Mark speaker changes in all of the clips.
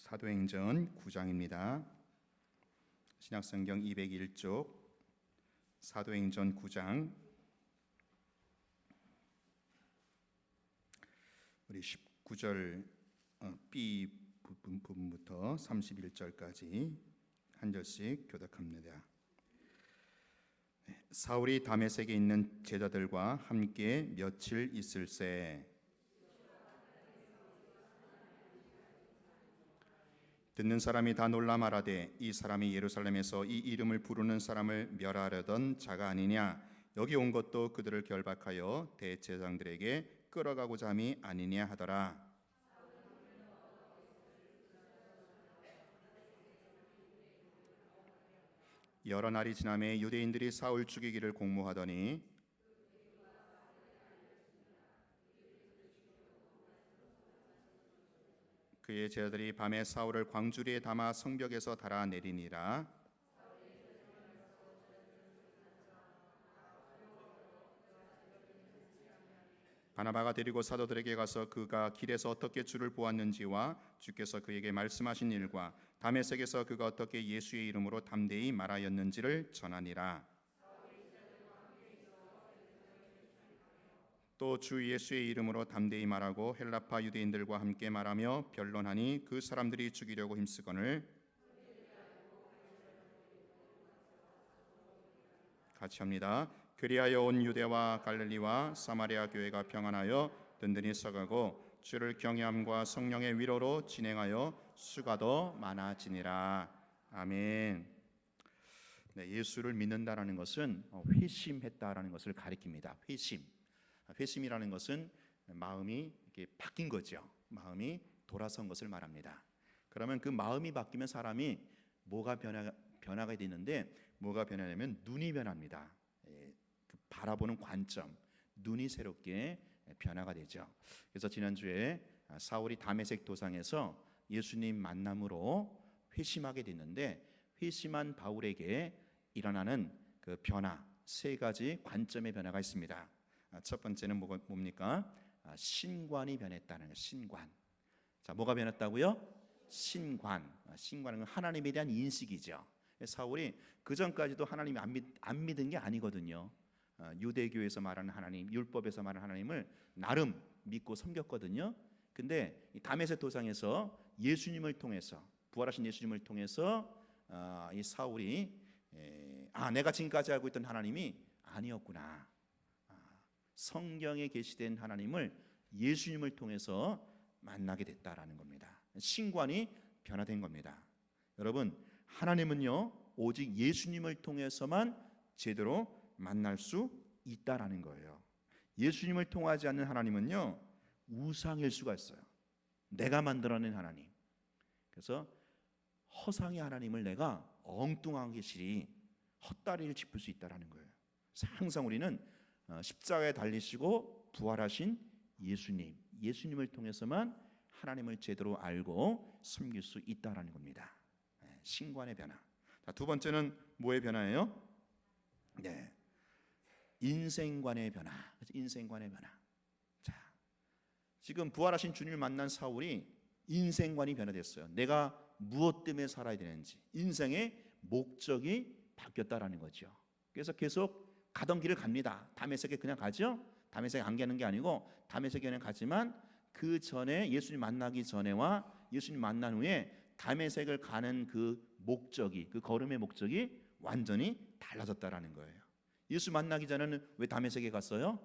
Speaker 1: 사도행전 9장입니다. 신약성경 201쪽 사도행전 9장 우리 19절 B 부분부터 31절까지 한 절씩 교독합니다. 사울이 다메섹에 있는 제자들과 함께 며칠 있을새 듣는 사람이 다 놀라 말하되 이 사람이 예루살렘에서 이 이름을 부르는 사람을 멸하려던 자가 아니냐, 여기 온 것도 그들을 결박하여 대제사장들에게 끌어가고자 함이 아니냐 하더라. 여러 날이 지나매 유대인들이 사울 죽이기를 공모하더니 그의 제자들이 밤에 사울을 광주리에 담아 성벽에서 달아내리니라. 바나바가 데리고 사도들에게 가서 그가 길에서 어떻게 주를 보았는지와 주께서 그에게 말씀하신 일과 다메섹에서 그가 어떻게 예수의 이름으로 담대히 말하였는지를 전하니라. 또 주 예수의 이름으로 담대히 말하고 헬라파 유대인들과 함께 말하며 변론하니 그 사람들이 죽이려고 힘쓰거늘 같이 합니다. 그리하여 온 유대와 갈릴리와 사마리아 교회가 평안하여 든든히 서가고 주를 경외함과 성령의 위로로 진행하여 수가 더 많아지니라. 아멘. 네, 예수를 믿는다라는 것은 회심했다라는 것을 가리킵니다. 회심이라는 것은 마음이 이렇게 바뀐 거죠. 마음이 돌아선 것을 말합니다. 그러면 그 마음이 바뀌면 사람이 뭐가 변화가 되는데, 뭐가 변하냐면 눈이 변합니다. 그 바라보는 관점, 눈이 새롭게 변화가 되죠. 그래서 지난주에 사울이 다메섹 도상에서 예수님 만남으로 회심하게 됐는데, 회심한 바울에게 일어나는 그 변화, 세 가지 관점의 변화가 있습니다. 첫 번째는 뭡니까? 신관이 변했다는 거예요. 신관. 자, 뭐가 변했다고요? 신관은 하나님에 대한 인식이죠. 사울이 그 전까지도 하나님이 안 믿은 게 아니거든요. 유대교에서 말하는 하나님, 율법에서 말하는 하나님을 나름 믿고 섬겼거든요. 근데 이 다메섹 도상에서 예수님을 통해서, 부활하신 예수님을 통해서 이 사울이 내가 지금까지 알고 있던 하나님이 아니었구나. 성경에 계시된 하나님을 예수님을 통해서 만나게 됐다라는 겁니다. 신관이 변화된 겁니다. 여러분, 하나님은요 오직 예수님을 통해서만 제대로 만날 수 있다라는 거예요. 예수님을 통하지 않는 하나님은요 우상일 수가 있어요. 내가 만들어낸 하나님. 그래서 허상의 하나님을 내가 엉뚱하게 시리 헛다리를 짚을 수 있다라는 거예요. 그래서 항상 우리는 십자가에 달리시고 부활하신 예수님을 통해서만 하나님을 제대로 알고 섬길 수 있다라는 겁니다. 신관의 변화. 자, 두 번째는 뭐의 변화예요? 네, 인생관의 변화. 인생관의 변화. 자, 지금 부활하신 주님을 만난 사울이 인생관이 변화됐어요. 내가 무엇 때문에 살아야 되는지, 인생의 목적이 바뀌었다라는 거죠. 그래서 계속 가던 길을 갑니다. 다메섹에 그냥 가죠. 다메섹에 안 가는 게 아니고 다메섹에 그냥 가지만 그 전에 예수님 만나기 전에와 예수님 만난 후에 다메섹을 가는 그 목적이, 그 걸음의 목적이 완전히 달라졌다라는 거예요. 예수 만나기 전에는 왜 다메섹에 갔어요?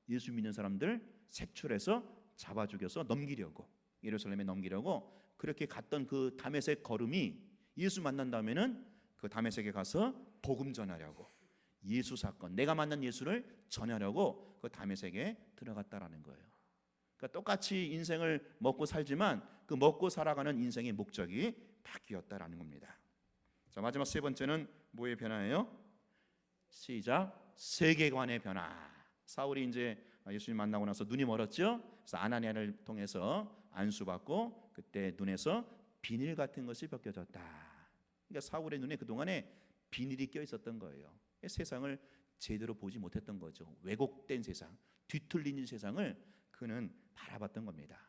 Speaker 1: 예수 믿는 사람들 색출해서 잡아 죽여서 넘기려고, 예루살렘에 넘기려고 그렇게 갔던 그 다메섹 걸음이 예수 만난 다음에는 그 다메섹에 가서 복음 전하려고, 예수 사건, 내가 만난 예수를 전하려고 그 다메섹에 들어갔다라는 거예요. 그러니까 똑같이 인생을 먹고 살지만 그 먹고 살아가는 인생의 목적이 바뀌었다라는 겁니다. 자, 마지막 세 번째는 뭐의 변화예요? 시작. 세계관의 변화. 사울이 이제 예수님 만나고 나서 눈이 멀었죠. 그래서 아나니아를 통해서 안수받고 그때 눈에서 비닐 같은 것이 벗겨졌다. 그러니까 사울의 눈에 그동안에 비닐이 껴 있었던 거예요. 세상을 제대로 보지 못했던 거죠. 왜곡된 세상, 뒤틀린 세상을 그는 바라봤던 겁니다.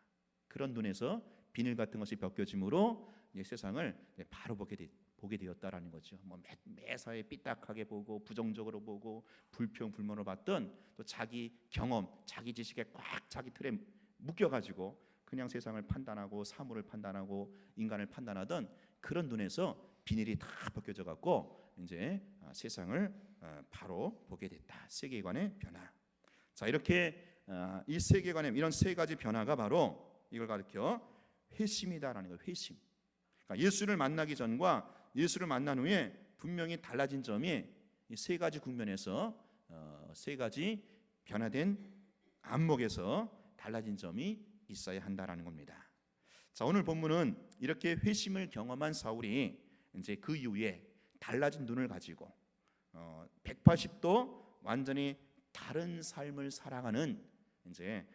Speaker 1: 그런 눈에서
Speaker 2: 비늘 같은 것이 벗겨짐으로 세상을 바로 보게 되었다라는 거죠. 뭐 매사에 삐딱하게 보고 부정적으로 보고 불평불만으로 봤던 또 자기 경험, 자기 지식에 꽉 자기 틀에 묶여가지고 그냥 세상을 판단하고 사물을 판단하고 인간을 판단하던 그런 눈에서 비늘이 다 벗겨져 갖고 이제 세상을 바로 보게 됐다. 세계관의 변화. 자, 이렇게 이 세계관의 이런 세 가지 변화가 바로 이걸 가리켜 회심이다라는 거예요. 회심. 그러니까 예수를 만나기 전과 예수를 만난 후에 분명히 달라진 점이 이 세 가지 국면에서 세 가지 변화된 안목에서 달라진 점이 있어야 한다라는 겁니다. 자, 오늘 본문은 이렇게 회심을 경험한 사울이 이제 그 이후에 달라진 눈을 가지고 180도 완전히 다른 삶을 살아가는 이제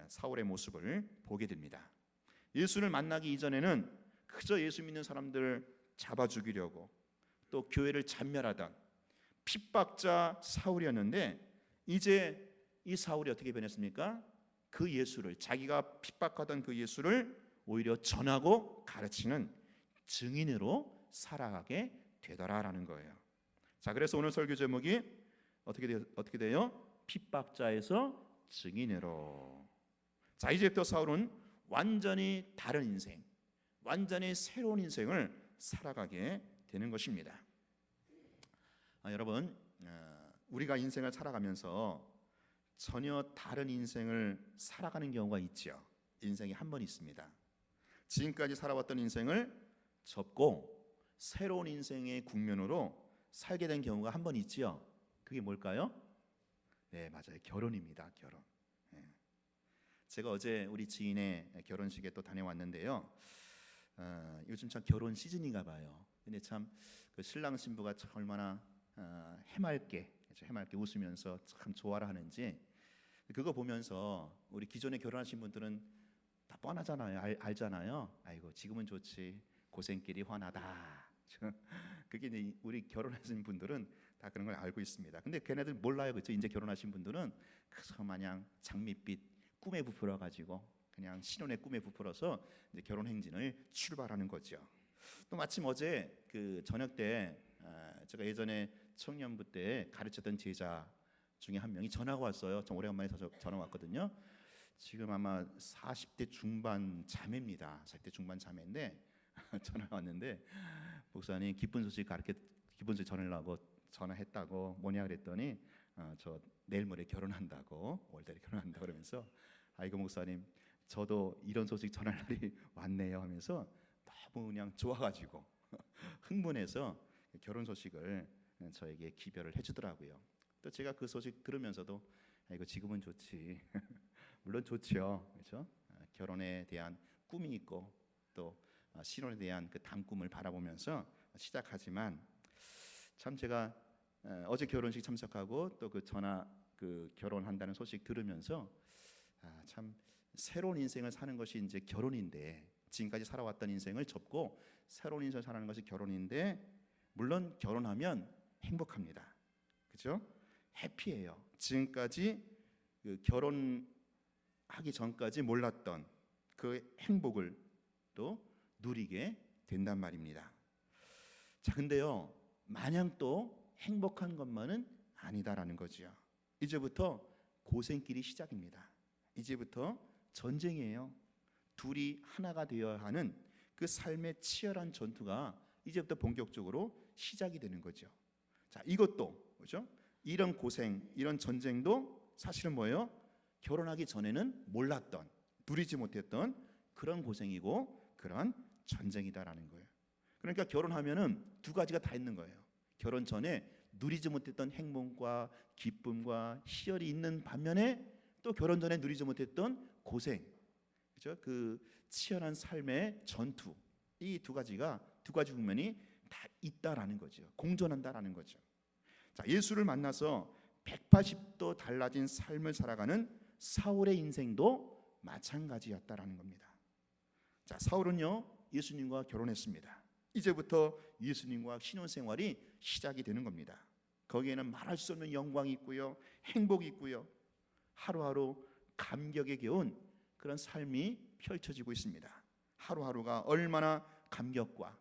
Speaker 2: 사울의 모습을 보게 됩니다. 예수를 만나기 이전에는 그저 예수 믿는 사람들 잡아 죽이려고 또 교회를 잔멸하던 핍박자 사울이었는데 이제 이 사울이 어떻게 변했습니까? 그 예수를 자기가 핍박하던 그 예수를 오히려 전하고 가르치는 증인으로 살아가게 되더라라는 거예요. 자, 그래서 오늘 설교 제목이 어떻게 돼요? 핍박자에서 증인으로. 자, 이제부터 사울은 완전히 다른 인생, 완전히 새로운 인생을 살아가게 되는 것입니다. 여러분, 우리가 인생을 살아가면서 전혀 다른 인생을 살아가는 경우가 있죠. 인생이 한 번 있습니다. 지금까지 살아왔던 인생을 접고 새로운 인생의 국면으로 살게 된 경우가 한 번 있지요. 그게 뭘까요? 네, 맞아요. 결혼입니다. 결혼. 제가 어제 우리 지인의 결혼식에 또 다녀왔는데요. 요즘 참 결혼 시즌인가 봐요. 근데 참 그 신랑 신부가 참 얼마나 해맑게 웃으면서 참 좋아라 하는지 그거 보면서 우리 기존에 결혼하신 분들은 다 뻔하잖아요. 알잖아요. 아이고 지금은 좋지 고생길이 환하다. 그게 이제 우리 결혼하신 분들은 다 그런 걸 알고 있습니다. 근데 걔네들 몰라요, 그렇죠? 이제 결혼하신 분들은 그저 마냥 장밋빛 꿈에 부풀어 가지고 그냥 신혼의 꿈에 부풀어서 이제 결혼 행진을 출발하는 거죠. 또 마침 어제 그 저녁 때 제가 예전에 청년부 때 가르쳤던 제자 중에 한 명이 전화가 왔어요. 좀 오래간만에 전화 왔거든요. 지금 아마 40대 중반 자매입니다. 40대 중반 자매인데 전화가 왔는데 목사님 기쁜 소식 전하려고 전화했다고 뭐냐 그랬더니 저 내일 모레 결혼한다고 월달에 결혼한다 그러면서 아이고 목사님 저도 이런 소식 전할 날이 왔네요 하면서 너무 그냥 좋아가지고 흥분해서 결혼 소식을 저에게 기별을 해주더라고요. 또 제가 그 소식 들으면서도 이거 지금은 좋지 물론 좋죠, 그렇죠? 결혼에 대한 꿈이 있고 또 신혼에 대한 그 담꿈을 바라보면서 시작하지만 참 제가 어제 결혼식 참석하고 또 그 결혼한다는 소식 들으면서 참 새로운 인생을 사는 것이 이제 결혼인데 지금까지 살아왔던 인생을 접고 새로운 인생을 살아가는 것이 결혼인데 물론 결혼하면 행복합니다. 그렇죠? 해피해요. 지금까지 그 결혼하기 전까지 몰랐던 그 행복을 또 누리게 된단 말입니다. 자, 근데요 마냥 또 행복한 것만은 아니다라는 거죠. 이제부터 고생길이 시작입니다. 이제부터 전쟁이에요. 둘이 하나가 되어야 하는 그 삶의 치열한 전투가 이제부터 본격적으로 시작이 되는 거죠. 자, 이것도 그렇죠? 이런 고생, 이런 전쟁도 사실은 뭐예요? 결혼하기 전에는 몰랐던, 누리지 못했던 그런 고생이고 그런 전쟁이다라는 거예요. 그러니까 결혼하면은 두 가지가 다 있는 거예요. 결혼 전에 누리지 못했던 행복과 기쁨과 희열이 있는 반면에 또 결혼 전에 누리지 못했던 고생, 그렇죠? 그 치열한 삶의 전투, 이 두 가지 국면이 다 있다라는 거죠. 공존한다라는 거죠. 자, 예수를 만나서 180도 달라진 삶을 살아가는 사울의 인생도 마찬가지였다라는 겁니다. 자, 사울은요 예수님과 결혼했습니다. 이제부터 예수님과 신혼생활이 시작이 되는 겁니다. 거기에는 말할 수 없는 영광이 있고요, 행복이 있고요, 하루하루 감격에 겨운 그런 삶이 펼쳐지고 있습니다. 하루하루가 얼마나 감격과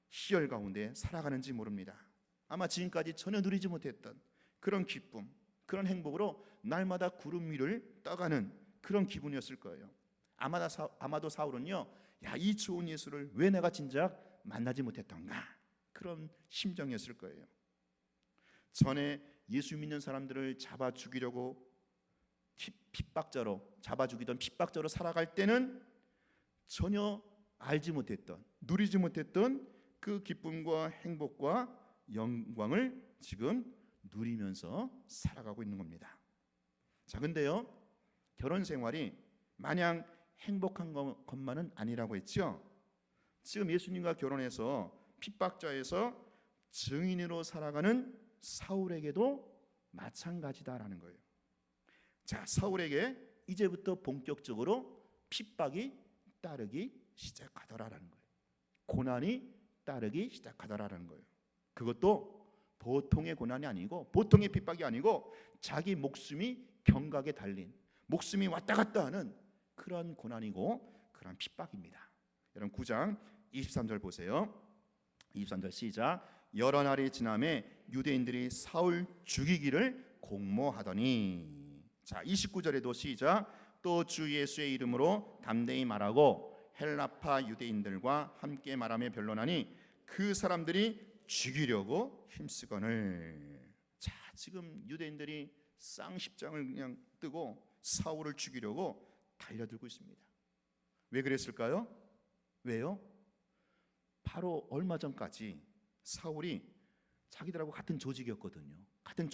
Speaker 2: 희열 가운데 살아가는지 모릅니다. 아마 지금까지 전혀 누리지 못했던 그런 기쁨, 그런 행복으로 날마다 구름 위를 떠가는 그런 기분이었을 거예요. 아마도 사울은요, 야, 이 좋은 예수를 왜 내가 진작 만나지 못했던가, 그런 심정이었을 거예요. 전에 예수 믿는 사람들을 잡아 죽이려고 핍박자로 잡아 죽이던 핍박자로 살아갈 때는 전혀 알지 못했던, 누리지 못했던 그 기쁨과 행복과 영광을 지금 누리면서 살아가고 있는 겁니다. 자, 근데요, 결혼 생활이 마냥 행복한 것만은 아니라고 했죠. 지금 예수님과 결혼해서 핍박자에서 증인으로 살아가는 사울에게도 마찬가지다라는 거예요. 자, 사울에게 이제부터 본격적으로 핍박이 따르기 시작하더라라는 거예요. 고난이 따르기 시작하더라라는 거예요. 그것도 보통의 고난이 아니고, 보통의 핍박이 아니고, 자기 목숨이 경각에 달린, 목숨이 왔다 갔다 하는 그런 고난이고 그런 핍박입니다. 여러분 9장 23절 보세요. 23절 시작. 여러 날이 지남에 유대인들이 사울 죽이기를 공모하더니. 자, 29절에도 시작. 또 주 예수의 이름으로 담대히 말하고 헬라파 유대인들과 함께 말하며 변론하니 그 사람들이 죽이려고 힘쓰거늘. 자, 지금 유대인들이 쌍십장을 그냥 뜨고 사울을 죽이려고 달려들고 있습니다. 왜 그랬을까요? 왜요? 바로 얼마 전까지 사울이 자기들하고 같은 조직이었거든요. 같은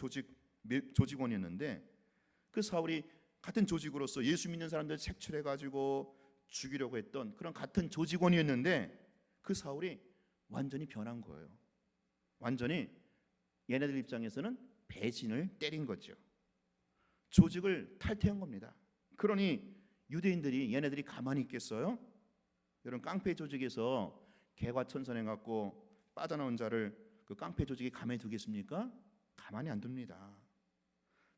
Speaker 2: 조직원이었는데, 그 사울이 같은 조직으로서 예수 믿는 사람들 색출해가지고 죽이려고 했던 그런 같은 조직원이었는데, 그 사울이 완전히 변한 거예요. 완전히 얘네들 입장에서는 배신을 때린 거죠. 조직을 탈퇴한 겁니다. 그러니 유대인들이, 얘네들이 가만히 있겠어요? 여러분, 깡패 조직에서 개과천선해 갖고 빠져나온 자를 그 깡패 조직이 가만히 두겠습니까? 가만히 안 둡니다.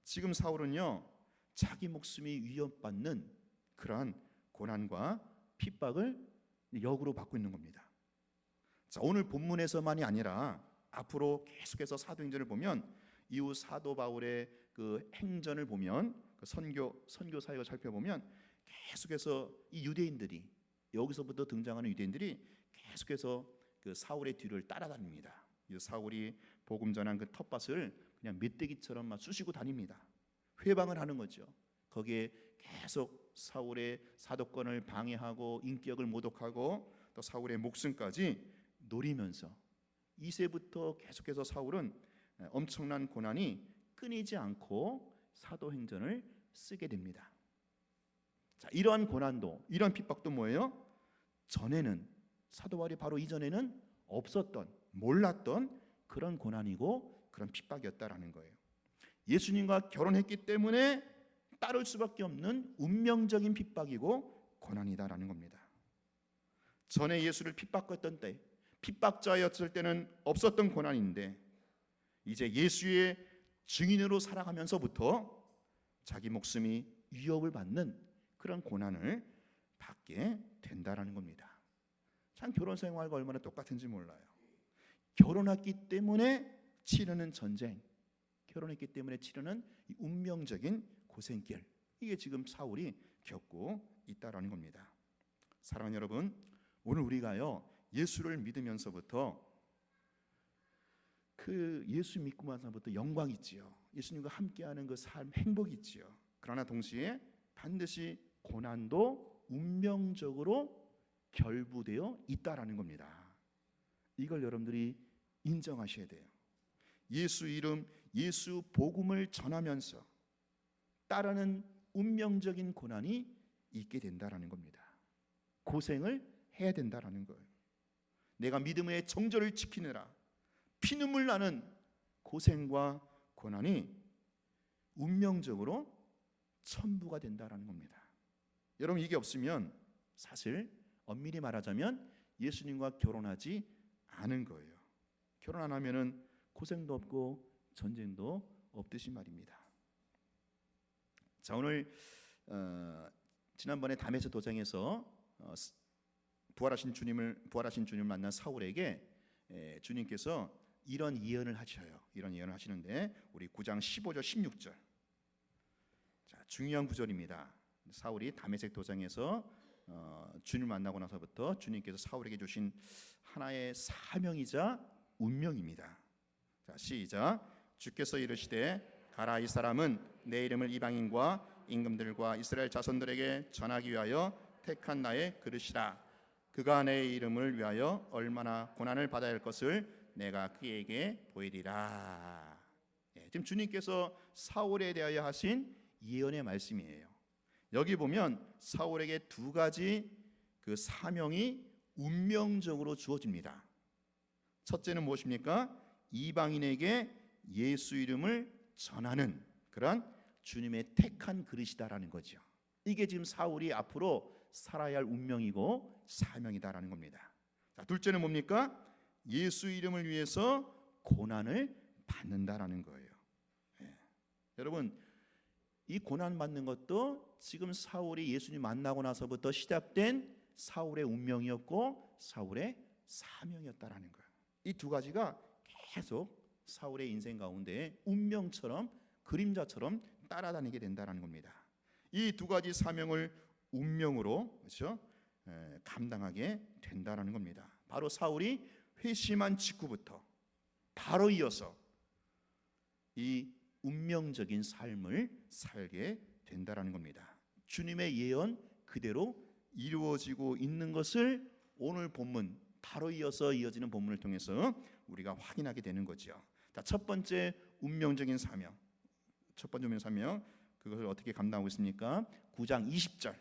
Speaker 2: 지금 사울은요, 자기 목숨이 위협받는 그러한 고난과 핍박을 역으로 받고 있는 겁니다. 자, 오늘 본문에서만이 아니라 앞으로 계속해서 사도행전을 보면, 이후 사도 바울의 그 행전을 보면, 그 선교 사역을 살펴보면 계속해서 이 유대인들이, 여기서부터 등장하는 유대인들이 계속해서 그 사울의 뒤를 따라다닙니다. 이 사울이 복음 전한 그 텃밭을 그냥 멧돼지처럼 막 쑤시고 다닙니다. 회방을 하는 거죠. 거기에 계속 사울의 사도권을 방해하고 인격을 모독하고 또 사울의 목숨까지 노리면서, 이세부터 계속해서 사울은 엄청난 고난이 끊이지 않고 사도행전을 쓰게 됩니다. 자, 이러한 고난도, 이러한 핍박도 뭐예요? 전에는, 사도 바울이 바로 이전에는 없었던, 몰랐던 그런 고난이고 그런 핍박이었다라는 거예요. 예수님과 결혼했기 때문에 따를 수밖에 없는 운명적인 핍박이고 고난이다라는 겁니다. 전에 예수를 핍박했던 때, 핍박자였을 때는 없었던 고난인데, 이제 예수의 증인으로 살아가면서부터 자기 목숨이 위협을 받는 그런 고난을 받게 된다라는 겁니다. 참, 결혼 생활과 얼마나 똑같은지 몰라요. 결혼했기 때문에 치르는 전쟁, 결혼했기 때문에 치르는 이 운명적인 고생길, 이게 지금 사울이 겪고 있다라는 겁니다. 사랑하는 여러분, 오늘 우리가요, 예수를 믿으면서부터, 그 예수 믿고 나서부터 영광 있지요. 예수님과 함께하는 그 삶, 행복이 있지요. 그러나 동시에 반드시 고난도 운명적으로 결부되어 있다라는 겁니다. 이걸 여러분들이 인정하셔야 돼요. 예수 이름, 예수 복음을 전하면서 따르는 운명적인 고난이 있게 된다라는 겁니다. 고생을 해야 된다라는 거예요. 내가 믿음의 정절을 지키느라 피눈물 나는 고생과 고난이 운명적으로 첨부가 된다라는 겁니다. 여러분, 이게 없으면 사실 엄밀히 말하자면 예수님과 결혼하지 않은 거예요. 결혼 안 하면은 고생도 없고 전쟁도 없듯이 말입니다. 자, 오늘 지난번에 담에서 도장에서 부활하신 주님을 만난 사울에게 주님께서 이런 예언을 하셔요. 이런 예언을 하시는데 우리 9장 15절 16절. 자, 중요한 구절입니다. 사울이 다메섹 도상에서 주님을 만나고 나서부터 주님께서 사울에게 주신 하나의 사명이자 운명입니다. 자, 시작. 주께서 이르시되 가라, 이 사람은 내 이름을 이방인과 임금들과 이스라엘 자손들에게 전하기 위하여 택한 나의 그릇이라. 그가 내 이름을 위하여 얼마나 고난을 받아야 할 것을 내가 그에게 보이리라. 지금 주님께서 사울에 대하여 하신 예언의 말씀이에요. 여기 보면 사울에게 두 가지 그 사명이 운명적으로 주어집니다. 첫째는 무엇입니까? 이방인에게 예수 이름을 전하는 그런 주님의 택한 그릇이다라는 거죠. 이게 지금 사울이 앞으로 살아야 할 운명이고 사명이다라는 겁니다. 자, 둘째는 뭡니까? 예수 이름을 위해서 고난을 받는다라는 거예요. 여러분, 이 고난 받는 것도 지금 사울이 예수님 만나고 나서부터 시작된 사울의 운명이었고 사울의 사명이었다라는 거예요. 이 두 가지가 계속 사울의 인생 가운데 운명처럼 그림자처럼 따라다니게 된다는 겁니다. 이 두 가지 사명을 운명으로 그렇죠? 감당하게 된다는 겁니다. 바로 사울이 회심한 직후부터 바로 이어서 이 운명적인 삶을 살게 된다는 겁니다. 주님의 예언 그대로 이루어지고 있는 것을 오늘 본문 바로 이어지는 본문을 통해서 우리가 확인하게 되는 거죠. 자, 첫 번째 운명적인 사명. 그것을 어떻게 감당하고 있습니까? 9장 20절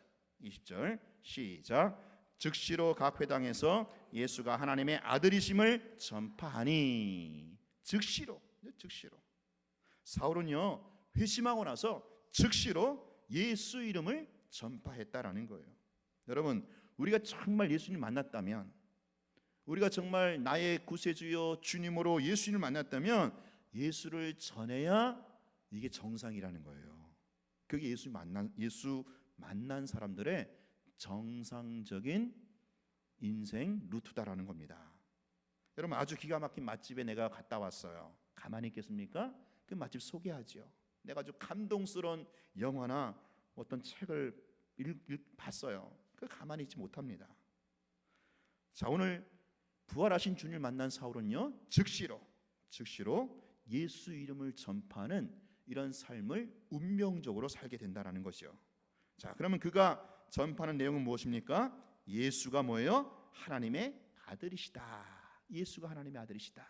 Speaker 2: 시작. 즉시로 각 회당에서 예수가 하나님의 아들이심을 전파하니. 즉시로. 사울은요 회심하고 나서 즉시로 예수 이름을 전파했다라는 거예요. 여러분, 우리가 정말 예수님 만났다면, 우리가 정말 나의 구세주여 주님으로 예수님을 만났다면 예수를 전해야 이게 정상이라는 거예요. 그게 예수 만난 사람들의 정상적인 인생 루트다라는 겁니다. 여러분, 아주 기가 막힌 맛집에 내가 갔다 왔어요. 가만히 있겠습니까? 그 맛집 소개하죠. 내가 아주 감동스러운 영화나 어떤 책을 봤어요. 그 가만히 있지 못합니다. 자, 오늘 부활하신 주님을 만난 사울은요 즉시로 예수 이름을 전파하는 이런 삶을 운명적으로 살게 된다는 것이요. 자, 그러면 그가 전파하는 내용은 무엇입니까? 예수가 뭐예요? 하나님의 아들이시다. 예수가 하나님의 아들이시다.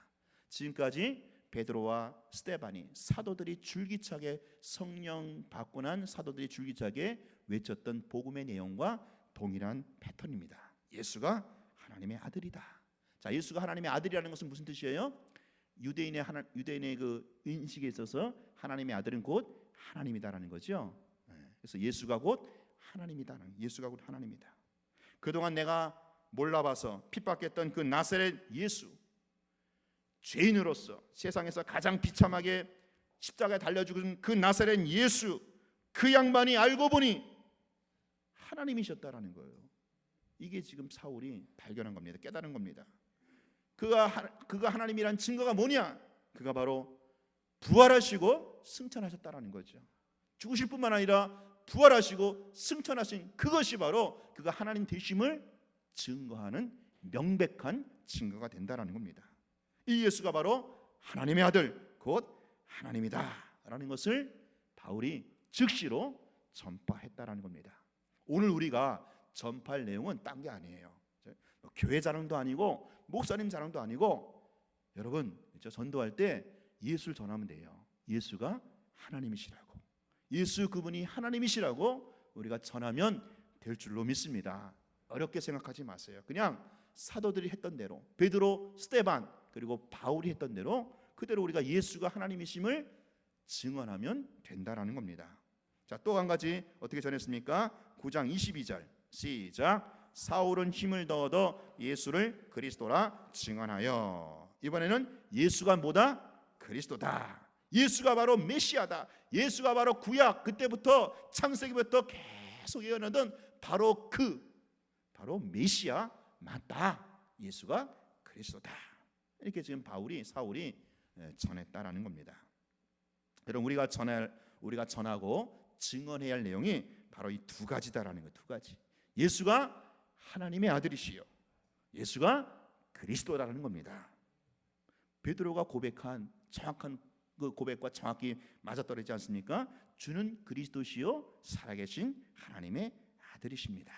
Speaker 2: 지금까지 베드로와 스데반이 사도들이 줄기차게 성령 받고 난 사도들이 줄기차게 외쳤던 복음의 내용과 동일한 패턴입니다. 예수가 하나님의 아들이다. 자, 예수가 하나님의 아들이라는 것은 무슨 뜻이에요? 유대인의 그 인식에 있어서 하나님의 아들은 곧 하나님이다라는 거죠. 그래서 예수가 곧 하나님이다. 예수가 곧 하나님이다. 그동안 내가 몰라봐서 핍박했던 그 나사렛 예수, 죄인으로서 세상에서 가장 비참하게 십자가에 달려 죽은 그 나사렛 예수, 그 양반이 알고 보니 하나님이셨다라는 거예요. 이게 지금 사울이 발견한 겁니다. 깨달은 겁니다. 그가 하나님이란 증거가 뭐냐? 그가 바로 부활하시고 승천하셨다라는 거죠. 죽으실 뿐만 아니라 부활하시고 승천하신 그것이 바로 그가 하나님 되심을 증거하는 명백한 증거가 된다라는 겁니다. 이 예수가 바로 하나님의 아들 곧 하나님이다라는 것을 바울이 즉시로 전파했다라는 겁니다. 오늘 우리가 전파할 내용은 딴 게 아니에요. 교회 자랑도 아니고 목사님 자랑도 아니고, 여러분 전도할 때 예수를 전하면 돼요. 예수가 하나님이시라고, 예수 그분이 하나님이시라고 우리가 전하면 될 줄로 믿습니다. 어렵게 생각하지 마세요. 그냥 사도들이 했던 대로, 베드로, 스데반 그리고 바울이 했던 대로 그대로 우리가 예수가 하나님이심을 증언하면 된다라는 겁니다. 자, 또 한 가지 어떻게 전했습니까? 9장 22절 시작. 사울은 힘을 얻어 예수를 그리스도라 증언하여. 이번에는 예수가 뭐다? 그리스도다. 예수가 바로 메시아다. 예수가 바로 구약, 그때부터 창세기부터 계속 예언하던 바로 메시아, 맞다. 예수가 그리스도다. 이렇게 지금 사울이 전했다라는 겁니다. 여러분, 우리가 전하고 증언해야 할 내용이 바로 이 두 가지다라는 거예요. 두 가지. 예수가 하나님의 아들이시요, 예수가 그리스도라는 겁니다. 베드로가 고백한 정확한 그 고백과 정확히 맞아떨어지지 않습니까? 주는 그리스도시요 살아계신 하나님의 아들이십니다.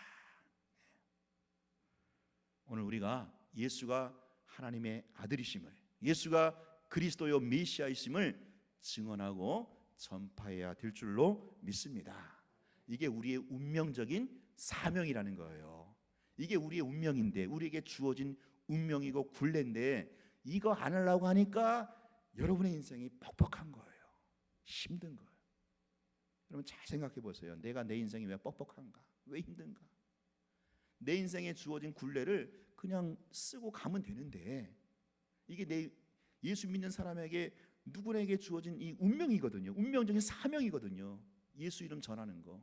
Speaker 2: 오늘 우리가 예수가 하나님의 아들이심을, 예수가 그리스도요 메시아이심을 증언하고 전파해야 될 줄로 믿습니다. 이게 우리의 운명적인 사명이라는 거예요. 이게 우리의 운명인데, 우리에게 주어진 운명이고 굴레인데, 이거 안 하려고 하니까 여러분의 인생이 뻑뻑한 거예요. 힘든 거예요. 여러분 잘 생각해 보세요. 내가 내 인생이 왜 뻑뻑한가? 왜 힘든가? 내 인생에 주어진 굴레를 그냥 쓰고 가면 되는데, 이게 예수 믿는 사람에게 누구에게 주어진 이 운명이거든요. 운명적인 사명이거든요. 예수 이름 전하는 거,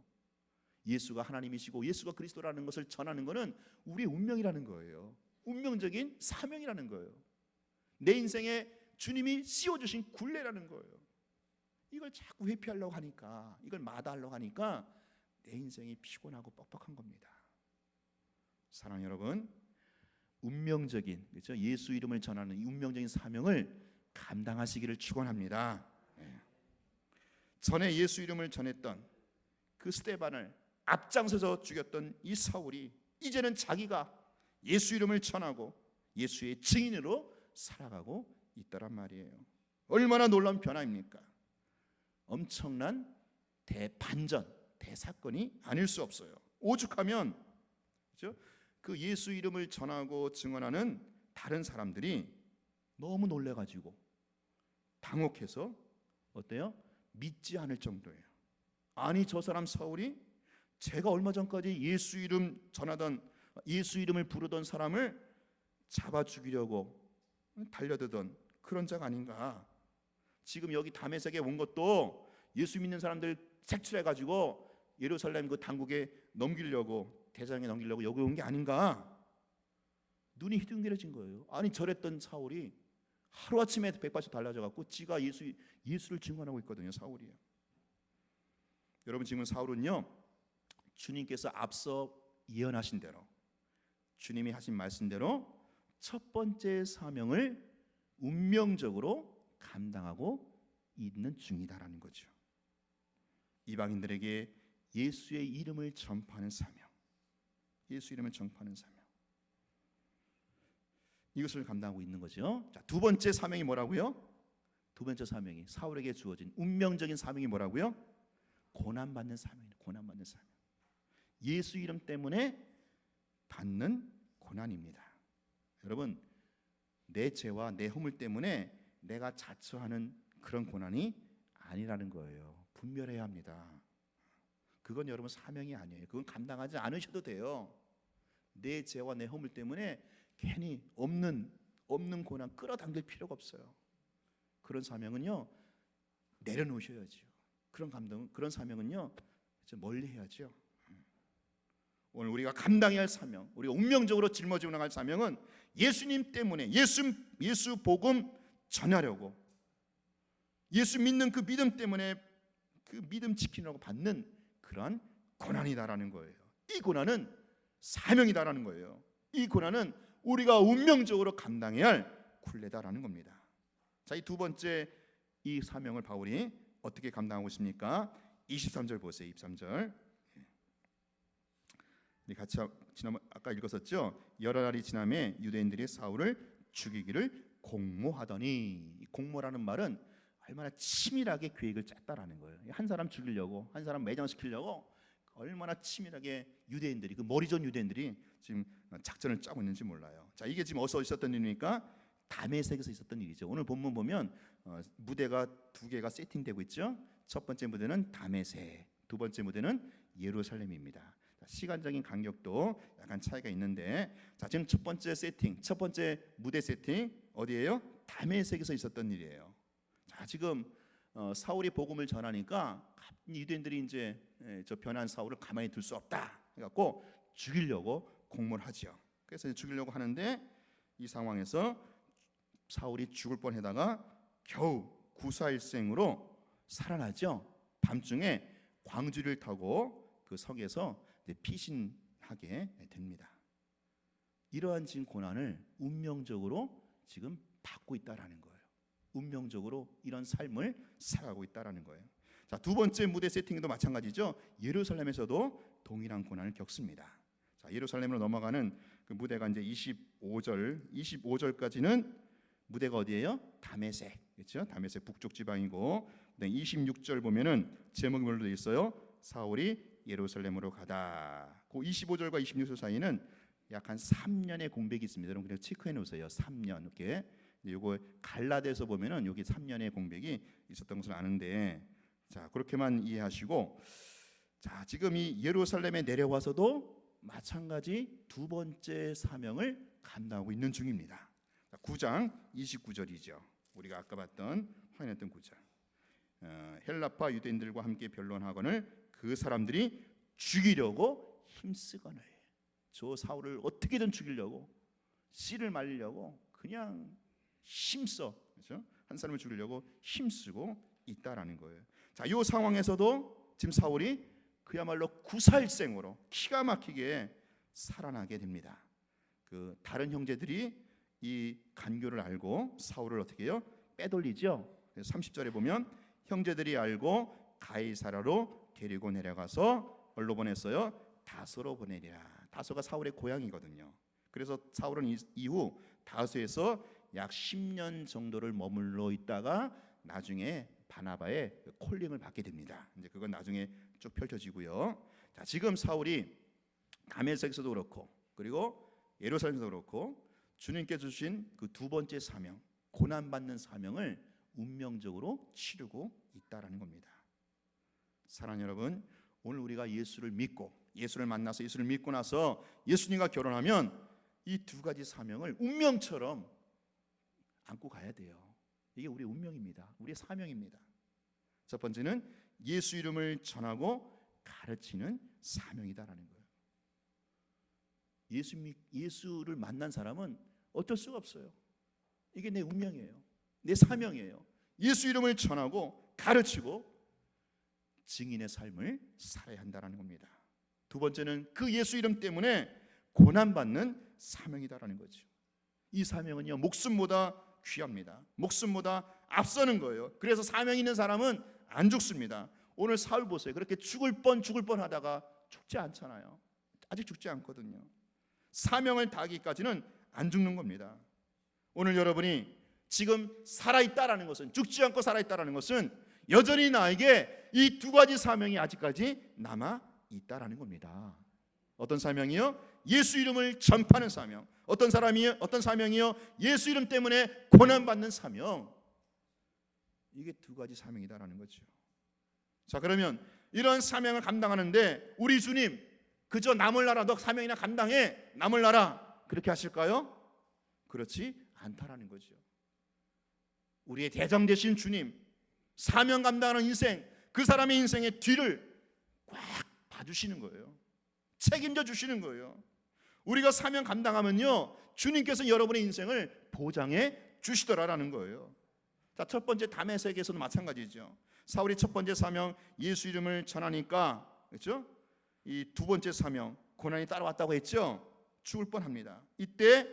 Speaker 2: 예수가 하나님이시고 예수가 그리스도라는 것을 전하는 것은 우리의 운명이라는 거예요. 운명적인 사명이라는 거예요. 내 인생에 주님이 씌워주신 굴레라는 거예요. 이걸 자꾸 회피하려고 하니까, 이걸 마다하려고 하니까 내 인생이 피곤하고 뻑뻑한 겁니다. 사랑하는 여러분, 운명적인, 그렇죠? 예수 이름을 전하는 이 운명적인 사명을 감당하시기를 축원합니다. 전에 예수 이름을 전했던 그 스데반을 앞장서서 죽였던 이 사울이 이제는 자기가 예수 이름을 전하고 예수의 증인으로 살아가고 있더란 말이에요. 얼마나 놀라운 변화입니까? 엄청난 대반전, 대사건이 아닐 수 없어요. 오죽하면, 그렇죠? 그 예수 이름을 전하고 증언하는 다른 사람들이 너무 놀래가지고 당혹해서 어때요? 믿지 않을 정도예요. 아니, 저 사람 사울이 제가 얼마 전까지 예수 이름 전하던, 예수 이름을 부르던 사람을 잡아 죽이려고 달려들던 그런 자가 아닌가. 지금 여기 다메섹에 온 것도 예수 믿는 사람들 색출해가지고 예루살렘 그 당국에 넘기려고, 대장에 넘기려고 여기 온 게 아닌가. 눈이 휘둥그레진 거예요. 아니, 저랬던 사울이 하루아침에 180도 달라져갖고 지가 예수를 증언하고 있거든요. 사울이요. 여러분, 지금 사울은요, 주님께서 앞서 예언하신 대로, 주님이 하신 말씀대로 첫 번째 사명을 운명적으로 감당하고 있는 중이다라는 거죠. 이방인들에게 예수의 이름을 전파하는 사명, 예수 이름을 전파하는 사명, 이것을 감당하고 있는 거죠. 자, 두 번째 사명이 뭐라고요? 두 번째 사명이, 사울에게 주어진 운명적인 사명이 뭐라고요? 고난받는 사명이에요. 고난받는 사명. 예수 이름 때문에 받는 고난입니다. 여러분, 내 죄와 내 허물 때문에 내가 자처하는 그런 고난이 아니라는 거예요. 분별해야 합니다. 그건 여러분 사명이 아니에요. 그건 감당하지 않으셔도 돼요. 내 죄와 내 허물 때문에 괜히 없는 고난 끌어당길 필요가 없어요. 그런 사명은요, 내려놓으셔야죠. 그런 사명은요, 멀리 해야죠. 오늘 우리가 감당해야 할 사명, 우리가 운명적으로 짊어지고 나갈 사명은 예수님 때문에 예수 복음 전하려고, 예수 믿는 그 믿음 때문에 그 믿음 지키려고 받는 그러한 고난이다라는 거예요. 이 고난은 사명이다라는 거예요. 이 고난은 우리가 운명적으로 감당해야 할 굴레다라는 겁니다. 자, 이 두 번째 이 사명을 바울이 어떻게 감당하고 있습니까? 23절 보세요. 23절. 같이 아까 읽었었죠. 여러 날이 지남에 유대인들이 사울을 죽이기를 공모하더니, 이 공모라는 말은 얼마나 치밀하게 계획을 짰다라는 거예요. 한 사람 죽이려고, 한 사람 매장시키려고 얼마나 치밀하게 유대인들이, 그 머리 좋은 유대인들이 지금 작전을 짜고 있는지 몰라요. 자, 이게 지금 어디서 있었던 일입니까? 다메섹에서 있었던 일이죠. 오늘 본문 보면 무대가 두 개가 세팅되고 있죠. 첫 번째 무대는 다메섹, 두 번째 무대는 예루살렘입니다. 시간적인 간격도 약간 차이가 있는데, 자, 지금 첫 번째 세팅, 첫 번째 무대 세팅 어디예요? 다메섹에서 있었던 일이에요. 자, 지금 사울이 복음을 전하니까 유대인들이 이제 저 변한 사울을 가만히 둘 수 없다 해갖고 죽이려고 공모를 하죠. 그래서 죽이려고 하는데 이 상황에서 사울이 죽을 뻔하다가 겨우 구사일생으로 살아나죠. 밤중에 광주리를 타고 그 성에서 피신하게 됩니다. 이러한 지금 고난을 운명적으로 지금 받고 있다라는 거예요. 운명적으로 이런 삶을 살아가고 있다라는 거예요. 자, 두 번째 무대 세팅도 마찬가지죠. 예루살렘에서도 동일한 고난을 겪습니다. 자, 예루살렘으로 넘어가는 그 무대가 이제 25절까지는 무대가 어디예요? 다메섹, 그렇죠? 다메섹 북쪽 지방이고, 26절 보면은 제목이 뭘로 되어 있어요? 사울이 예루살렘으로 가다. 그 25절과 26절 사이는 약 한 3년의 공백이 있습니다. 여러분 그냥 체크해 놓으세요. 3년 이렇게. 이거 갈라디아서 보면은 여기 3년의 공백이 있었던 것을 아는데, 자 그렇게만 이해하시고, 자 지금 이 예루살렘에 내려와서도 마찬가지 두 번째 사명을 감당하고 있는 중입니다. 9장 29절이죠. 우리가 아까 봤던 확인했던 9장. 헬라파 유대인들과 함께 변론하거늘 그 사람들이 죽이려고 힘쓰거늘. 저 사울을 어떻게든 죽이려고, 씨를 말리려고 그냥 힘써, 그렇죠? 한 사람을 죽이려고 힘쓰고 있다라는 거예요. 자, 이 상황에서도 지금 사울이 그야말로 구사일생으로 기가 막히게 살아나게 됩니다. 그 다른 형제들이 이 간교를 알고 사울을 어떻게 해요? 빼돌리죠. 30절에 보면 형제들이 알고 가이사라로 데리고 내려가서 어디로 보냈어요? 다소로 보내리라. 다소가 사울의 고향이거든요. 그래서 사울은 이후 다소에서 약 10년 정도를 머물러 있다가 나중에 바나바의 콜링을 받게 됩니다. 이제 그건 나중에 쭉 펼쳐지고요. 자, 지금 사울이 다메섹에서도 그렇고, 그리고 예루살렘에서도 그렇고, 주님께 주신 그 두 번째 사명, 고난받는 사명을 운명적으로 치르고 있다라는 겁니다. 사랑하는 여러분, 오늘 우리가 예수를 믿고, 예수를 만나서 예수를 믿고 나서 예수님과 결혼하면 이 두 가지 사명을 운명처럼 안고 가야 돼요. 이게 우리의 운명입니다. 우리의 사명입니다. 첫 번째는 예수 이름을 전하고 가르치는 사명이다라는 거예요. 예수를 만난 사람은 어쩔 수가 없어요. 이게 내 운명이에요. 내 사명이에요. 예수 이름을 전하고 가르치고 증인의 삶을 살아야 한다는 겁니다. 두 번째는 그 예수 이름 때문에 고난받는 사명이다라는 거죠. 이 사명은요, 목숨보다 귀합니다. 목숨보다 앞서는 거예요. 그래서 사명 있는 사람은 안 죽습니다. 오늘 사울 보세요. 그렇게 죽을 뻔 하다가 죽지 않잖아요. 아직 죽지 않거든요. 사명을 다하기까지는 안 죽는 겁니다. 오늘 여러분이 지금 살아있다라는 것은, 죽지 않고 살아있다라는 것은 여전히 나에게 이 두 가지 사명이 아직까지 남아 있다라는 겁니다. 어떤 사명이요? 예수 이름을 전파하는 사명. 어떤 사명이요? 예수 이름 때문에 고난받는 사명. 이게 두 가지 사명이다라는 거죠. 자, 그러면 이런 사명을 감당하는데 우리 주님 그저 남을 나라, 너 사명이나 감당해, 남을 나라, 그렇게 하실까요? 그렇지 않다라는 거죠. 우리의 대장 되신 주님, 사명 감당하는 인생, 그 사람의 인생의 뒤를 꽉 봐주시는 거예요. 책임져 주시는 거예요. 우리가 사명 감당하면요, 주님께서 여러분의 인생을 보장해 주시더라라는 거예요. 자, 첫 번째 다메섹에서도 마찬가지죠. 사울이 첫 번째 사명 예수 이름을 전하니까, 그렇죠? 이 두 번째 사명 고난이 따라왔다고 했죠. 죽을 뻔합니다. 이때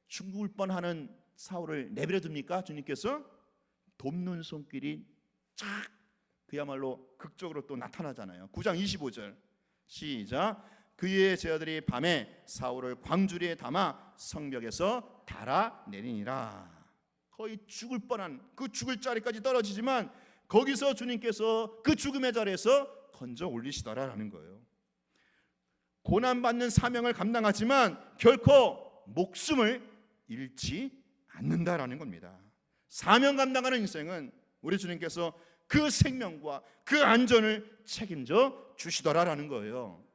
Speaker 2: 죽을 뻔하는 사울을 내버려 둡니까? 주님께서 돕는 손길이 쫙 그야말로 극적으로 또 나타나잖아요. 9장 25절 시작. 그의 제자들이 밤에 사울을 광주리에 담아 성벽에서 달아내리니라. 거의 죽을 뻔한 그 죽을 자리까지 떨어지지만 거기서 주님께서 그 죽음의 자리에서 건져 올리시더라라는 거예요. 고난받는 사명을 감당하지만 결코 목숨을 잃지 않는다라는 겁니다. 사명 감당하는 인생은 우리 주님께서 그 생명과 그 안전을 책임져 주시더라라는 거예요.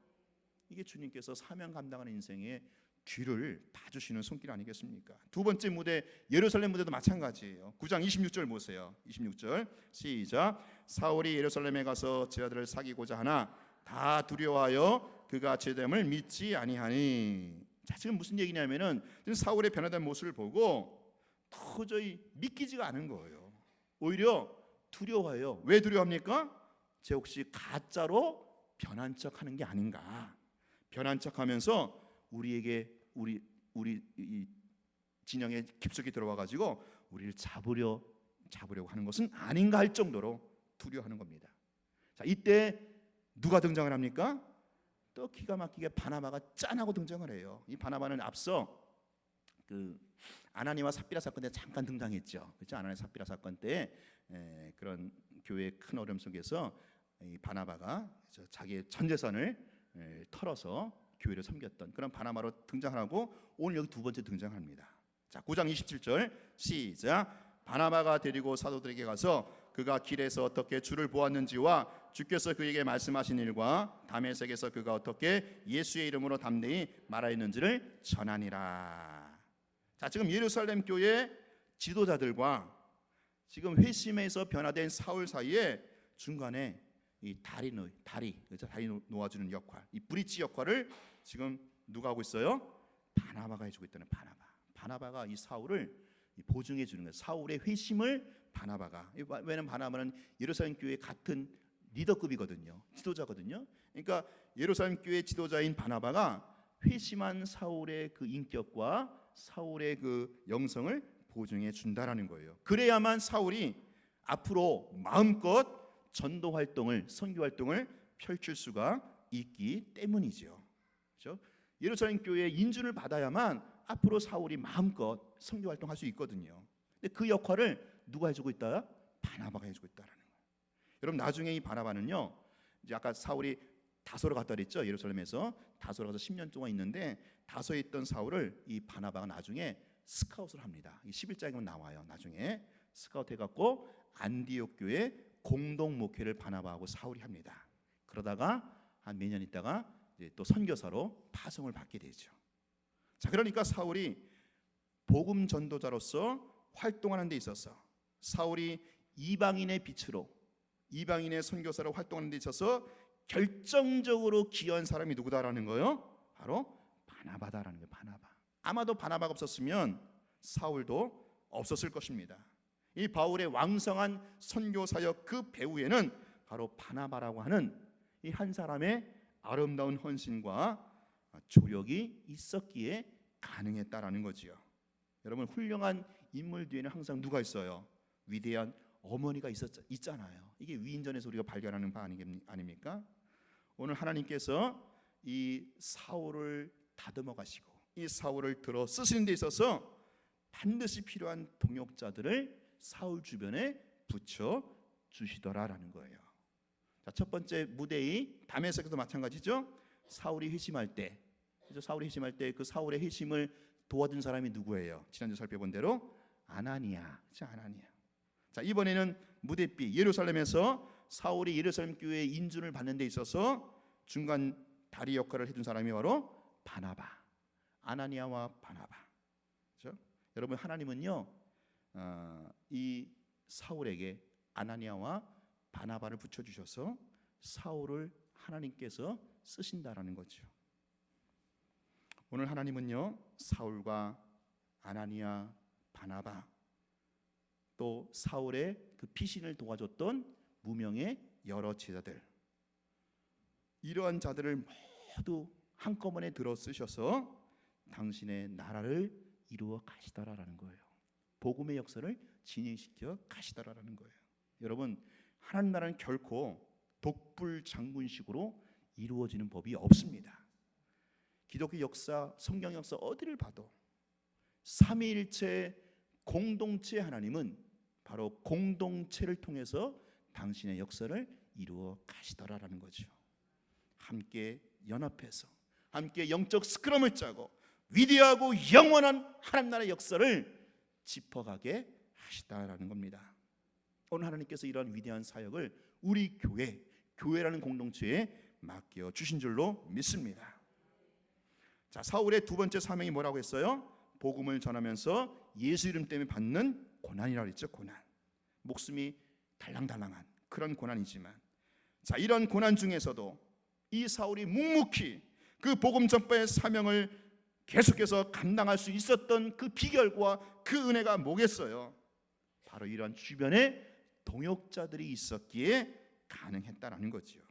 Speaker 2: 이게 주님께서 사명 감당하는 인생의 뒤를 봐주시는 손길 아니겠습니까? 두 번째 무대 예루살렘 무대도 마찬가지예요. 9장 26절 보세요. 26절 시작. 사울이 예루살렘에 가서 제자들을 사귀고자 하나 다 두려워하여 그가 제됨을 믿지 아니하니. 자, 지금 무슨 얘기냐면은 지금 사울의 변화된 모습을 보고 도저히 믿기지가 않은 거예요. 오히려 두려워해요. 왜 두려워합니까? 제 혹시 가짜로 변한 척하는 게 아닌가? 변한 척하면서 우리에게 우리 이 진영에 깊숙이 들어와 가지고 우리를 잡으려고 하는 것은 아닌가 할 정도로 두려워하는 겁니다. 자, 이때 누가 등장을 합니까? 또 기가 막히게 바나바가 짠하고 등장을 해요. 이 바나바는 앞서 그 아나니와 삽비라 사건 때 잠깐 등장했죠. 그렇죠? 아나니 삽비라 사건 때 그런 교회의 큰 어려움 속에서 이 바나바가 자기의 전 재산을 털어서 교회를 섬겼던 그런 바나바로 등장하고 오늘 여기 두 번째 등장합니다. 자, 9장 27절 시작. 바나바가 데리고 사도들에게 가서 그가 길에서 어떻게 주를 보았는지와 주께서 그에게 말씀하신 일과 다메섹에서 그가 어떻게 예수의 이름으로 담대히 말하였는지를 전하니라. 자, 지금 예루살렘 교회 지도자들과 지금 회심에서 변화된 사울 사이에 중간에 이 다리 놓아주는 역할, 이 브릿지 역할을 지금 누가 하고 있어요? 바나바가 해주고 있다는 바나바가 이 사울을 보증해 주는 거예요. 사울의 회심을 바나바가. 왜냐면 바나바는 예루살렘 교회 같은 리더급이거든요. 지도자거든요. 그러니까 예루살렘 교회 지도자인 바나바가 회심한 사울의 그 인격과 사울의 그 영성을 보증해 준다라는 거예요. 그래야만 사울이 앞으로 마음껏 전도 활동을, 선교 활동을 펼칠 수가 있기 때문이죠. 그렇죠? 예루살렘 교회의 인준을 받아야만 앞으로 사울이 마음껏 선교 활동할 수 있거든요. 근데 그 역할을 누가 해주고 있다? 바나바가 해주고 있다라는 거예요. 여러분, 나중에 이 바나바는요, 이제 아까 사울이 다소로 갔다 그랬죠. 예루살렘에서 다소로 가서 10년 동안 있는데 다소에 있던 사울을 이 바나바가 나중에 스카웃을 합니다. 11장에 보면 나와요. 나중에 스카웃 해갖고 안디옥 교회 공동 목회를 바나바하고 사울이 합니다. 그러다가 한 몇 년 있다가 이제 또 선교사로 파송을 받게 되죠. 자, 그러니까 사울이 복음 전도자로서 활동하는 데 있어서 사울이 이방인의 빛으로 이방인의 선교사로 활동하는 데 있어서 결정적으로 기여한 사람이 누구다라는 거예요? 바로 바나바다라는 거예요. 바나바. 아마도 바나바가 없었으면 사울도 없었을 것입니다. 이 바울의 왕성한 선교 사역 그 배후에는 바로 바나바라고 하는 이 한 사람의 아름다운 헌신과 조력이 있었기에 가능했다라는 거지요. 여러분, 훌륭한 인물 뒤에는 항상 누가 있어요? 위대한 어머니가 있잖아요. 이게 위인전에서 우리가 발견하는 바 아닙니까? 오늘 하나님께서 이 사울을 다듬어 가시고 이 사울을 들어 쓰시는 데 있어서 반드시 필요한 동역자들을 사울 주변에 붙여 주시더라라는 거예요. 자, 첫 번째 무대의 다메섹도 마찬가지죠. 사울이 회심할 때, 사울이 회심할 때 그 사울의 회심을 도와준 사람이 누구예요? 지난주 살펴본 대로 아나니아. 아나니아. 자, 이번에는 무대 B 예루살렘에서 사울이 예루살렘 교회의 인준을 받는 데 있어서 중간 다리 역할을 해준 사람이 바로 바나바. 아나니아와 바나바. 그렇죠? 여러분, 하나님은요, 이 사울에게 아나니아와 바나바를 붙여주셔서 사울을 하나님께서 쓰신다라는 거죠. 오늘 하나님은요, 사울과 아나니아, 바나바, 또 사울의 그 피신을 도와줬던 무명의 여러 제자들, 이러한 자들을 모두 한꺼번에 들어 쓰셔서 당신의 나라를 이루어 가시더라라는 거예요. 복음의 역사를 진행시켜 가시더라라는 거예요. 여러분, 하나님 나라는 결코 독불 장군식으로 이루어지는 법이 없습니다. 기독교 역사, 성경 역사 어디를 봐도 삼위일체 공동체 하나님은 바로 공동체를 통해서 당신의 역사를 이루어 가시더라라는 거죠. 함께 연합해서 함께 영적 스크럼을 짜고 위대하고 영원한 하나님 나라의 역사를 짚어가게 하시다라는 겁니다. 오늘 하나님께서 이러한 위대한 사역을 우리 교회라는 공동체에 맡겨 주신 줄로 믿습니다. 자, 사울의 두 번째 사명이 뭐라고 했어요? 복음을 전하면서 예수 이름 때문에 받는 고난이라고 했죠. 고난. 목숨이 달랑달랑한 그런 고난이지만, 자, 이런 고난 중에서도 이 사울이 묵묵히 그 복음 전파의 사명을 계속해서 감당할 수 있었던 그 비결과 그 은혜가 뭐겠어요? 바로 이런 주변에 동역자들이 있었기에 가능했다라는 거지요.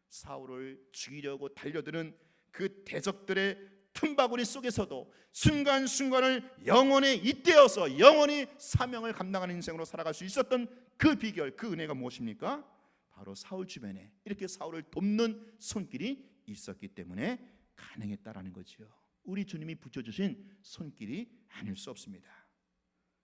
Speaker 2: 사울을 죽이려고 달려드는 그 대적들의 틈바구니 속에서도 순간순간을 영원히 잇대어서 영원히 사명을 감당하는 인생으로 살아갈 수 있었던 그 비결, 그 은혜가 무엇입니까? 바로 사울 주변에 이렇게 사울을 돕는 손길이 있었기 때문에 가능했다라는 거지요. 우리 주님이 붙여주신 손길이 아닐 수 없습니다.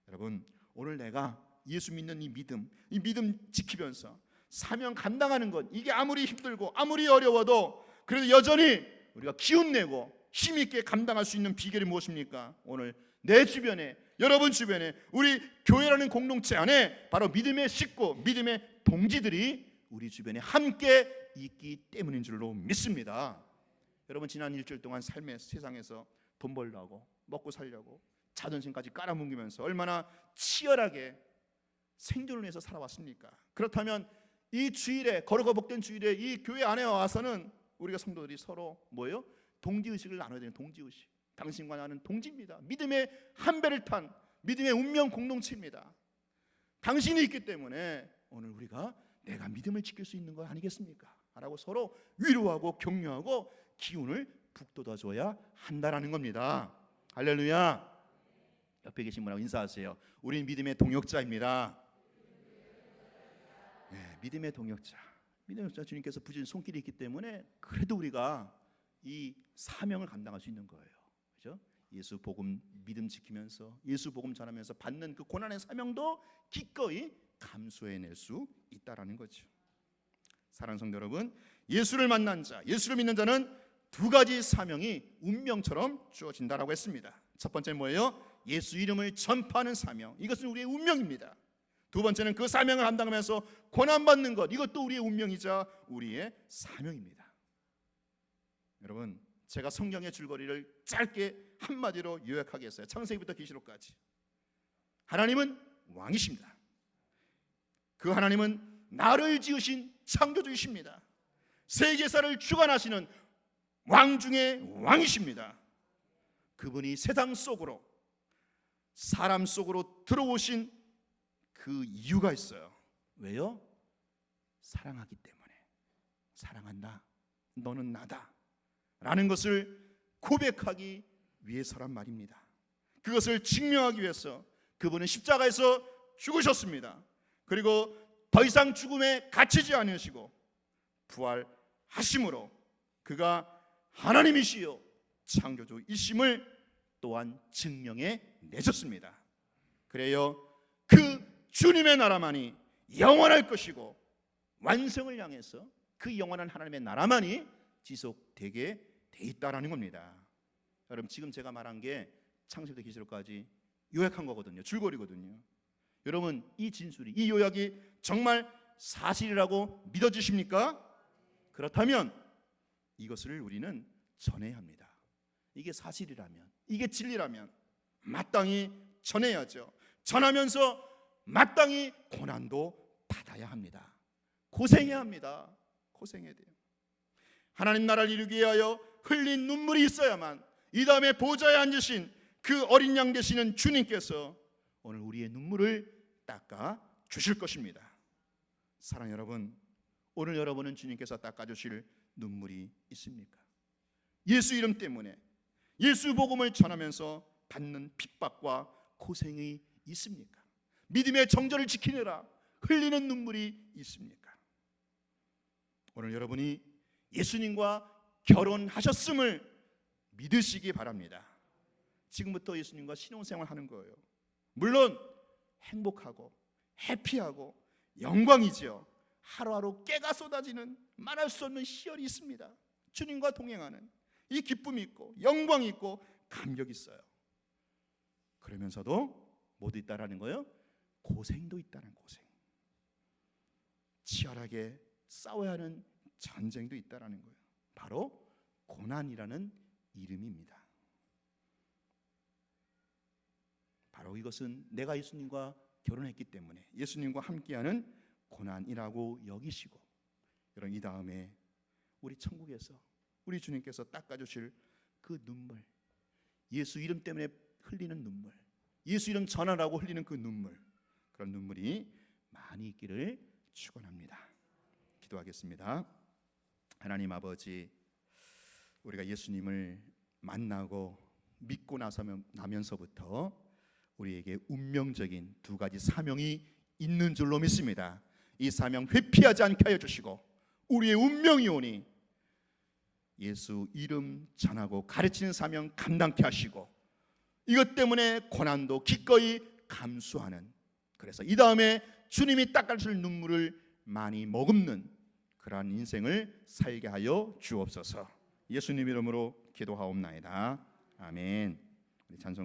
Speaker 2: 여러분, 오늘 내가 예수 믿는 이 믿음 지키면서 사명 감당하는 것, 이게 아무리 힘들고 아무리 어려워도 그래도 여전히 우리가 기운내고 힘있게 감당할 수 있는 비결이 무엇입니까? 오늘 내 주변에, 여러분 주변에, 우리 교회라는 공동체 안에 바로 믿음의 식구, 믿음의 동지들이 우리 주변에 함께 있기 때문인 줄로 믿습니다. 여러분, 지난 일주일 동안 삶의 세상에서 돈 벌려고, 먹고 살려고 자존심까지 깔아뭉개면서 얼마나 치열하게 생존을 위해서 살아왔습니까? 그렇다면 이 주일에, 거룩과 복된 주일에 이 교회 안에 와서는 우리가 성도들이 서로 뭐예요? 동지의식을 나눠야 되는 동지의식. 당신과 나는 동지입니다. 믿음의 한 배를 탄 믿음의 운명 공동체입니다. 당신이 있기 때문에 오늘 우리가 내가 믿음을 지킬 수 있는 거 아니겠습니까? 라고 서로 위로하고 격려하고 기운을 북돋아줘야 한다라는 겁니다. 할렐루야. 옆에 계신 분하고 인사하세요. 우리는 믿음의 동역자입니다. 네, 믿음의 동역자. 믿음의 동역자, 주님께서 부신 손길이 있기 때문에 그래도 우리가 이 사명을 감당할 수 있는 거예요. 그렇죠? 예수 복음 믿음 지키면서 예수 복음 전하면서 받는 그 고난의 사명도 기꺼이 감수해낼 수 있다라는 거죠. 사랑하는 성도 여러분, 예수를 만난 자, 예수를 믿는 자는 두 가지 사명이 운명처럼 주어진다라고 했습니다. 첫 번째는 뭐예요? 예수 이름을 전파하는 사명. 이것은 우리의 운명입니다. 두 번째는 그 사명을 감당하면서 고난받는 것, 이것도 우리의 운명이자 우리의 사명입니다. 여러분, 제가 성경의 줄거리를 짧게 한마디로 요약하겠어요. 창세기부터 계시록까지. 하나님은 왕이십니다. 그 하나님은 나를 지으신 창조주이십니다. 세계사를 주관하시는 왕 중의 왕이십니다. 그분이 세상 속으로, 사람 속으로 들어오신 그 이유가 있어요. 왜요? 사랑하기 때문에. 사랑한다, 너는 나다 라는 것을 고백하기 위해서란 말입니다. 그것을 증명하기 위해서 그분은 십자가에서 죽으셨습니다. 그리고 더 이상 죽음에 갇히지 않으시고 부활하심으로 그가 하나님이시요 창조주이심을 또한 증명해 내셨습니다. 그래요, 그 주님의 나라만이 영원할 것이고 완성을 향해서 그 영원한 하나님의 나라만이 지속되게 돼 있다라는 겁니다. 여러분, 지금 제가 말한 게 창세기부터 계시록까지 요약한 거거든요. 줄거리거든요. 여러분, 이 진술이, 이 요약이 정말 사실이라고 믿어지십니까? 그렇다면 이것을 우리는 전해야 합니다. 이게 사실이라면, 이게 진리라면 마땅히 전해야죠. 전하면서 마땅히 고난도 받아야 합니다. 고생해야 합니다. 고생해야 돼요. 하나님 나라를 이루기 위하여 흘린 눈물이 있어야만 이 다음에 보좌에 앉으신 그 어린 양 되시는 주님께서 오늘 우리의 눈물을 닦아 주실 것입니다. 사랑 여러분, 오늘 여러분은 주님께서 닦아 주실 눈물이 있습니까? 예수 이름 때문에 예수 복음을 전하면서 받는 핍박과 고생이 있습니까? 믿음의 정절을 지키느라 흘리는 눈물이 있습니까? 오늘 여러분이 예수님과 결혼하셨음을 믿으시기 바랍니다. 지금부터 예수님과 신혼생활 하는 거예요. 물론 행복하고 해피하고 영광이지요. 하루하루 깨가 쏟아지는 말할 수 없는 희열이 있습니다. 주님과 동행하는 이 기쁨이 있고 영광이 있고 감격이 있어요. 그러면서도 뭐도 있다라는 거예요? 고생도 있다는 고생. 치열하게 싸워야 하는 전쟁도 있다라는 거예요. 바로 고난이라는 이름입니다. 바로 이것은 내가 예수님과 결혼했기 때문에 예수님과 함께하는 고난이라고 여기시고, 여러분, 이 다음에 우리 천국에서 우리 주님께서 닦아주실 그 눈물, 예수 이름 때문에 흘리는 눈물, 예수 이름 전하라고 흘리는 그 눈물, 그런 눈물이 많이 있기를 축원합니다. 기도하겠습니다. 하나님 아버지, 우리가 예수님을 만나고 믿고 나면서부터 우리에게 운명적인 두 가지 사명이 있는 줄로 믿습니다. 이 사명 회피하지 않게 하여 주시고 우리의 운명이 오니 예수 이름 전하고 가르치는 사명 감당케 하시고 이것 때문에 고난도 기꺼이 감수하는, 그래서 이 다음에 주님이 닦아주실 눈물을 많이 머금는 그러한 인생을 살게 하여 주옵소서. 예수님 이름으로 기도하옵나이다. 아멘. 우리 찬송